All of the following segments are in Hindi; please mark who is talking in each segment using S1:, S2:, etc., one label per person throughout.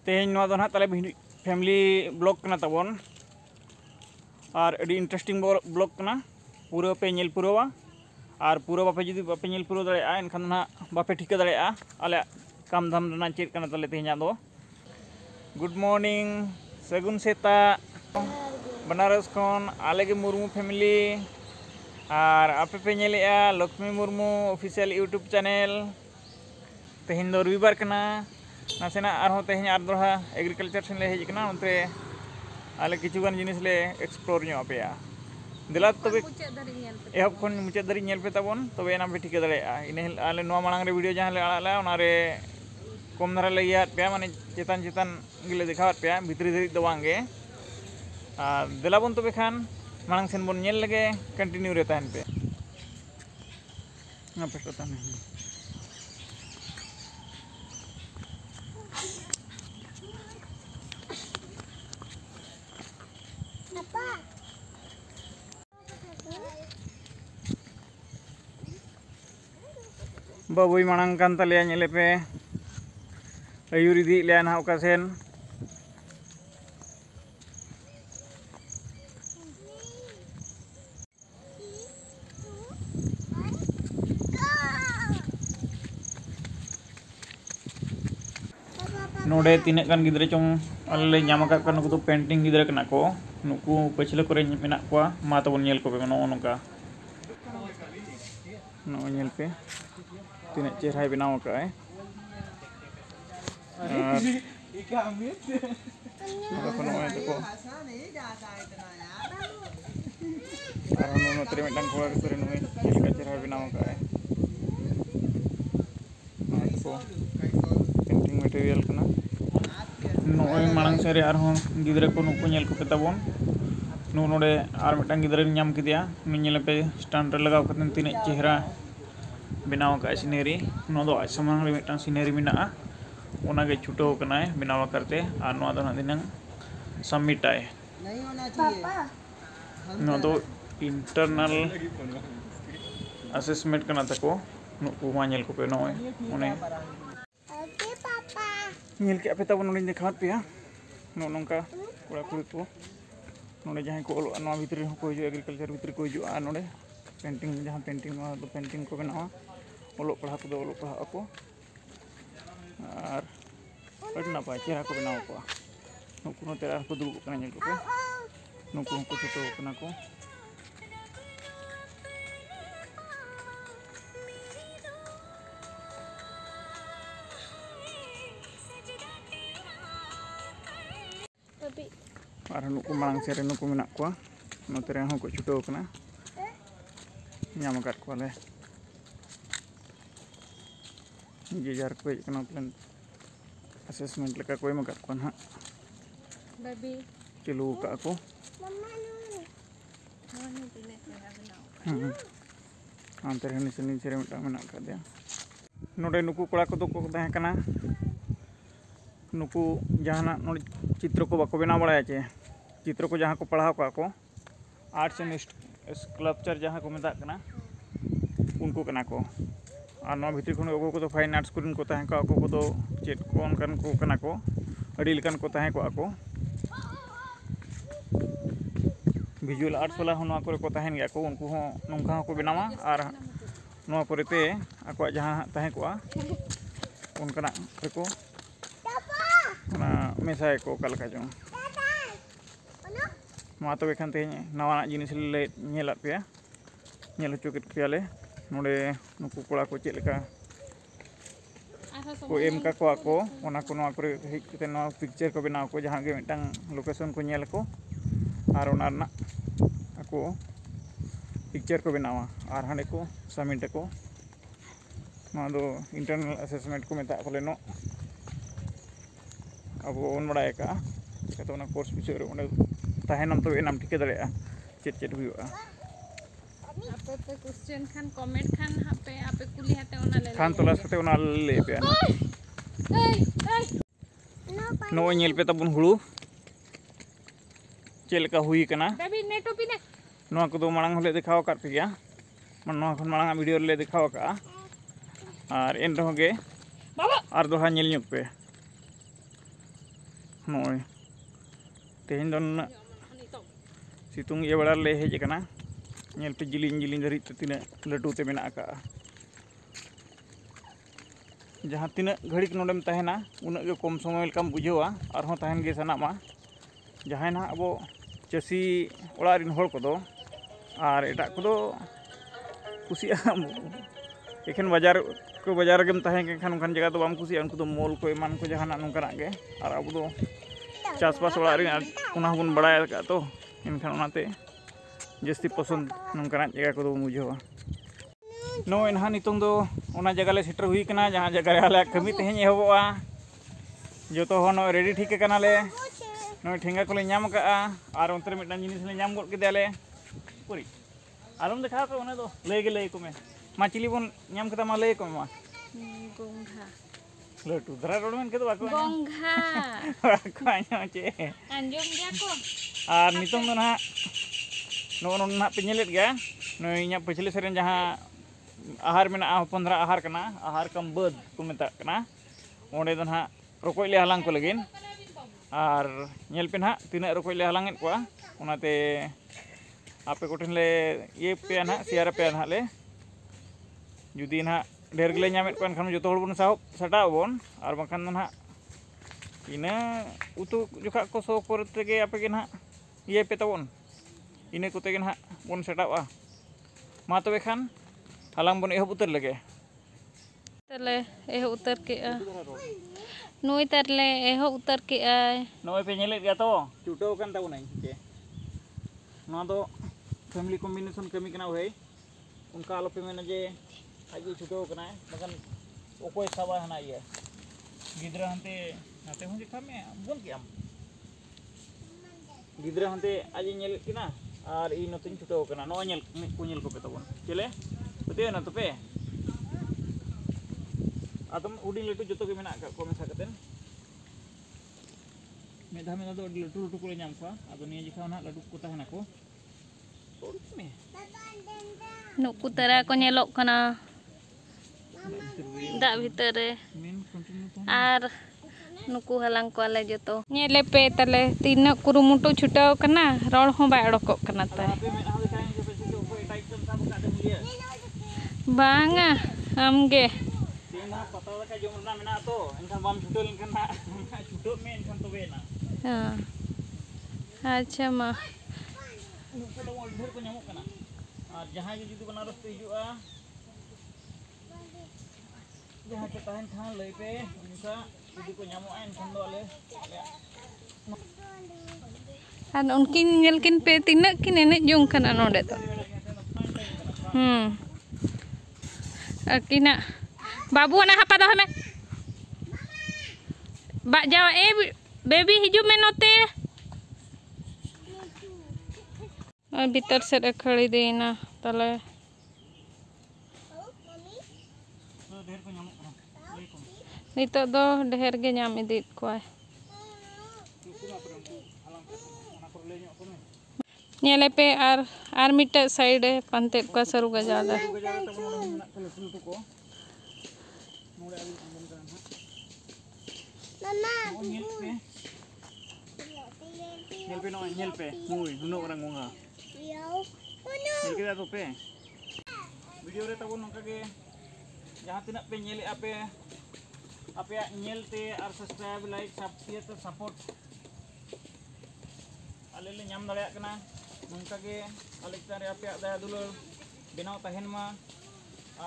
S1: तेहन नोआ दो ना ताले फैमिली ब्लॉग कना तबन और अड़ी इंटरेस्टिंग ब्लॉग कना पूरा पे नेल पुरवा और पूरा बापे जुदी बापे नेल पुरो दाड़ेया एनखान ना बापे ठिका दाड़ेया आले काम धाम रना चेद कना ताले तेहना दो। गुड मॉर्निंग सगुन सेता बनारस खन आले के मुर्मू फैमिली और आपे पे नेलेया Lakshmi Murmu official YouTube channel. तेहन दो रविवार कना नासेना आरहों तेहन आर दोहा एग्रीकल्चर सेन ले हेज कना उनते आले किछुगान जिनिस ले एक्सप्लोर ᱧᱚᱜ ᱟᱯᱮᱭᱟ दिला तबे एहब खन मुचाद दारी नेल पे ताबन तबे एना पे ठिका दाड़ेया इन आले नोआ मांग रे वीडियो जहां ले आड़ाला ओनारे कम धारा ले यात पे माने चेतान चेतान गिले देखावत पे भितरी धरि दो बांगे दिला बन तबे खान मांग सेन बन नेल लगे कंटिन्यू रे ताहन पे ना पे ताहन बाबुई मांग कान तले नेले पे आयुर इदी ले ना ओका सेन नोडे तीने गान गिद्रे चों अल्ले ᱧᱟᱢᱟᱠᱟᱫ ᱠᱚ ᱱᱩᱠᱩ ᱫᱚ पेंटिंग गिद्रे कना को नुकु पछले करे मेना कोआ मा तबन नेल को पे नो नोका नो नेल पे तीने चेहरा बनाव काए चेहरा बनाव काए पेंटिंग मटेरियल कना नोय मांग सेरे आरहों गिद्रे को नुकु नेल को पे ताबन नु नोडे आर मिटांग गिद्रे ᱧᱟᱢ किदिया नु नेल पे स्टैंड रे लगाव कतन तीने चेहरा बनाव का सीनरी नो दो समंग रे मिटांग सीनरी मिना ओना गे छुटो कनाय बनाव करते आ नो दो दिनंग सबमिट आए नो दो इंटरनल असेसमेंट कना तको नुकु मा नेल को पे नोय ओने नेल के पे ताबन नोडे देखात पे नो नोंका कोड़ा कुड़ी को नोडे जहां को नो भीतर को हिजु एग्रीकल्चर भीतर को हिजु आ नोडे पेंटिंग जहां पेंटिंग नो दो पेंटिंग को बनावा ओलो पढ़ा को दो ओलो पढ़ा को और अडना पा चेहरा को बनाव को नुकु नो तेरा को दुगु कना नेल को नुकु को छुटो कना को और नुकु मांग सेरे नुकु मेना को नोते रे हो को छुटो कना ᱧᱟᱢᱟᱠᱟᱫ कोले जे जार को कना प्लान असेसमेंट लेका को एमकात को ना बेबी चलू का को अंतर हनी सनी सेरे मिटा मेना का दे नोडे नुकु कोड़ा को को तहे कना नुकु जहाना नोडे चित्र को बाको बेना बड़ाया चे चित्र को जहां को पढ़ाव को आर्ट्स एंड स्कल्पचर जहां को मेता कना उनको कना को और नो भीतर खन को तो फाइन आर्ट्स कुरिन को तहे को तो चेत को अनकन को कना को अड़ी लकन को तहे को विजुअल आर्ट्स वाला होना को तहन गया को उनको हो नोंका को बनावा और नो परेते आको जहां तहे को उनकना को ना मेसाय को कलका जो मा तो बेखान ते नवा जिनिस ले नेला पे नेल चोकित पियाले नोडे नुकु कोड़ा को चेलका को एम का को ओना को नवा करे हेज कते नवा पिक्चर को बनाव को जहां गे मिटांग लोकेशन को नेल को और ओना ना ako पिक्चर को बनावा और हांडे को सबमिट को ना दो इंटरनल असेसमेंट को मेता को लेनो अब ओन बड़ा का चिकातो ना कोर्स पिछे रे ओने ताहेनम तो एनाम ठिके दाड़ेया चेत चेत हुआ आपे पे क्वेश्चन खान कमेंट खान आपे कुली हाते ओना ले खान तलाश कते ओना ले पे नो नेल पे तबन हुळु चेलका हुई कना बेबी नेटो पिने नोआ को दो मांग हले देखाव काट पे गया मन नोआ खन मांग वीडियो ले देखाव का और एन रहोगे बाबा और दोहा नेल ᱧᱚᱜ पे नॉय तेहन दो सितुंग ये बड़ा ले हेज कना नेल पे जिलिंग जिलिंग धरी तीना लटू ते मेना का जहाँ तीना घड़ी नोडेम तहना उन कम समय लेकाम बुझेवा और तहन गे सनामा जहाँ ना अब चासी ओड़ा रिन हर कोदो और एटा कोदो कुसिया एखन बाजार गेम तहन खान उनखान जगह तो बाम कुसिया उनको तो मॉल को एमान को जहाँ नौकाना गे और अब दो चासबास ओड़ा रिन उना बन बड़ाय का तो इनखान उनाते जस्ती पसंद नौकाना जगह को बुझेवा नो इनहा नितों दो ओना जगह ले सेटर हुई कना जहाँ जगह आले कमी तेहन एहबोआ जो तो नो रेडी ठीक कना ले नो ठेंगा को ले नाम का और उनते मिटन जिनिस ले नाम गड केदाले पुरी आलम देखा पे ओने दो ले को में मा चिली बोन नाम कदा मा ले को मा
S2: गोंघा
S1: लटू धरा रोडमेन के तो बाको
S2: गोंघा
S1: बाको आño चे
S2: अंजुम गया को
S1: और नितों दो ना नो ना पे नेलेत गया नो इኛ पिछले सेरेन जहाँ आहार में 15 आहार कना आहार कम बद को मेता कना ओंडे दो ना रोकोय ले हलांग को लगिन और नेल पे ना तीना रोकोय ले हलांग को ओनाते आपे कोठन ले ये पे ना शेयर पे ना ले जुदी ना ढेर गले नामेत को एनखान जतो हड़ बन साहब सटाव बन और बखान ना इना उतु जोखा को सो करते के आपे के ना ये पे तबन इने कोते के ना बन सटावा मा तबे खान हालांग बन एहब उतर लगे
S2: तले एह उतर के नुई तरले एह उतर के
S1: नोय पे नेले गया तो चुटो कन ताबो नहीं के नो दो फैमिली कॉम्बिनेशन कमी कना भाई उनका आलो पे मेना जे आज चुटो कना बगन ओकोय साबा हना ये गिद्रा हंते नाते हुं देखा में बोल के आम गिद्रा हंते आज नेल किना और इ नतिन चुटो कना नो नेल को नेल को पे तबन चले बते ना तो पे आदम उडी लटू जतो के मेना को मेसा कतेन मेधा में दो लटू लटू को नाम को आदो निया जिखा ना लटू को तहना को में
S2: नुकु तरा को नेलोक कना दा भीतर रे और नुकु हलांग को आले जतो नेले पे तले तीन कुरुमुटु छुटाव कना रोड हो बाय अडको कना ता बांगा हमगे
S1: तीना पता लका जोमना मेना तो एनखान बाम छुटो लेनखान ना छुटो में एनखान तबे ना
S2: हां अच्छा मा
S1: नुकु दो ढेर को नामो कना और जहां जुदी बनारस पे हिजुआ जहां के तहन खान लई पे उनका जुदी को नामो एनखान दो आले
S2: और उनकिन नेलकिन पे तीना किन एने जों कना नोडे तो अकिना बाबू ना हपा दो हमें बा जाओ ए बेबी हिजू में नोते और भीतर से खड़ी देना तले नितो दो ढेर गे नाम इदीत को नेले पे आर मिटे साइड पंते का सरू गजादा
S1: नेल पे मुई नुनो orang ngonga नेल के तो पे वीडियो रे तबो नोका के जहां तिना पे नेले आपे नेलते और सब्सक्राइब लाइक सब सपोर्ट आले ले नाम दाड़े कना नोका के आले तारे आपे दया दुलार बेनाव तहन मा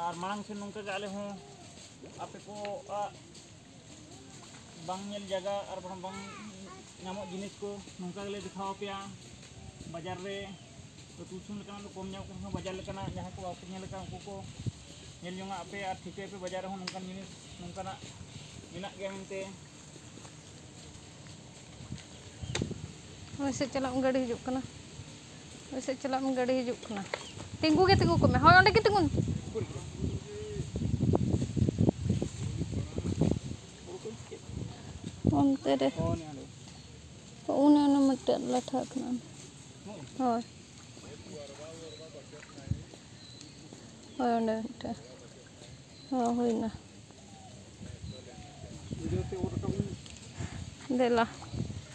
S1: और मांग से नोका के आले हो आपे को बांग नेल जगह और बांग नामो जिनिस को नोका के ले दिखाओ पिया बाजार रे तो तुसुन लेकना तो कम नाम को बाजार लेकना जहां को आपे नेल का उनको को नेल जोंगा आपे और ठीके पे बाजार हो नोका जिनिस नोका ना मिना गया मिनते
S2: वैसे चला गाड़ी हिजुक कना वैसे चला गाड़ी हिजुक कना तिंगू के तिंगू को में होय ओंडे के तिंगुन ओंते रे उन मत लठा कना होय होय ओंडे टे होय ना देला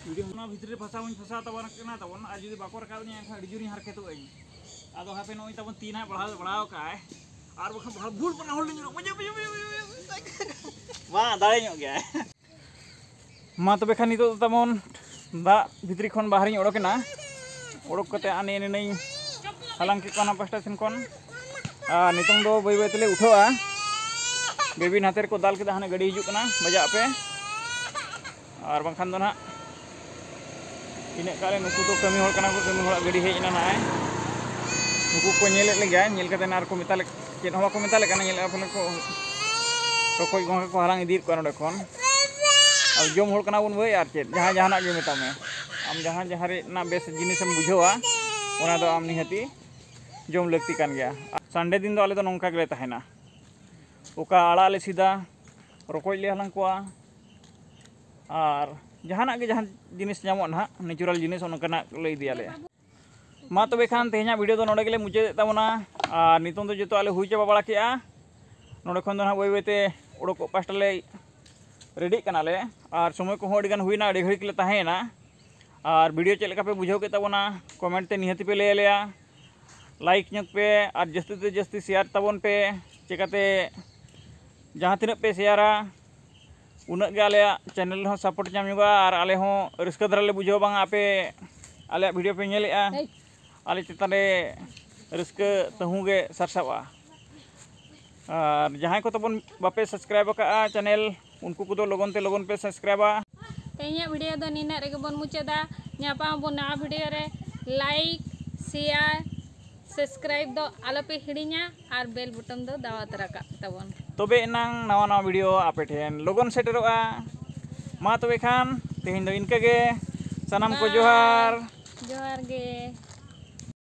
S1: वीडियो ना भितरे फसा तबन कना तबन आ जुदी बाको रकाबनी एखा अडी जुरी हरकतो आई आदो हापे नोई तबन तीन हा बढ़ाओ काय आर बखा बड़ा भूल बना होल नी मा दाड़े ᱧᱚᱜ गया मा तबे खान नितो तमन दा भितरी खन बाहरी ओडोकेना ओडोक कते आने नेनै हालां के कोना पास्टा सेन कोन नितों दो बई बई तेले उठोआ बेबी नातेर को दाल के हाने गाड़ी हिजुक कना बजा पे और बंखान दो ना इने काले नुकु तो कमी होल कना को कमी होल गाड़ी हेज ना नाय नुकु को नेले ले गया नेल कते नार को मिताले चेन हवा को मिताले कना नेल अपने को रोकोय गोंगा को हालां इदीर को नडे कोन अब जोम होल कना बन बई आर चेत जहां जहां ना गे मेता में आम जहां जहां रे ना बेस जिनिसम बुझोआ ओना दो आम निहती जोम लगती कान गया संडे दिन दो आले दो नोंका गले तहेना ओका आड़ा ले सीधा रोकोय ले हालां कोआ और जहां के जहां जिनिस नामो ना नेचुरल जिनिस ओनकाना लई दियाले मा तबे खान तेहना वीडियो दो नोडे गेले मुचे ताबोना और नितों दो जतो आले हुई चाबा बाड़ा केआ नोडे खन दो ना बई बईते ओडोको पास्टा ले रेडी कनाले और समय को अड़ी गान हुईना अड़ी घड़ी के तहेना और वीडियो चेक लेका पे बुझाव के ताबोना कमेंट ते निहती पे ले लेया लाइक ñक पे और जस्ती ते जस्ती शेयर ताबोन पे चेकाते जहां तिना पे शेयरा उना गे आले चैनल हो सपोर्ट ñamयुगा और आले हो रिस्क धरले बुझाव बांग आपे आले वीडियो पे नेलेआ आले चितारे रिस्क तहुगे सरसावा और जहां को तबन बापे सब्सक्राइब का चैनल उनको को लगन पे सब्सक्राइबा
S2: तेहना वीडियो दो निना रे बन मुचादा न्यापा बन ना वीडियो रे लाइक शेयर सब्सक्राइब दो आलो पे हिड़िया और बेल बटन दो दावा तरा का तबन
S1: तबे नांग नवा नवा वीडियो आपे ठेन लगन सेटरोआ मा तबे खान तेहिन दो इनका गे सनम को जोहार
S2: गे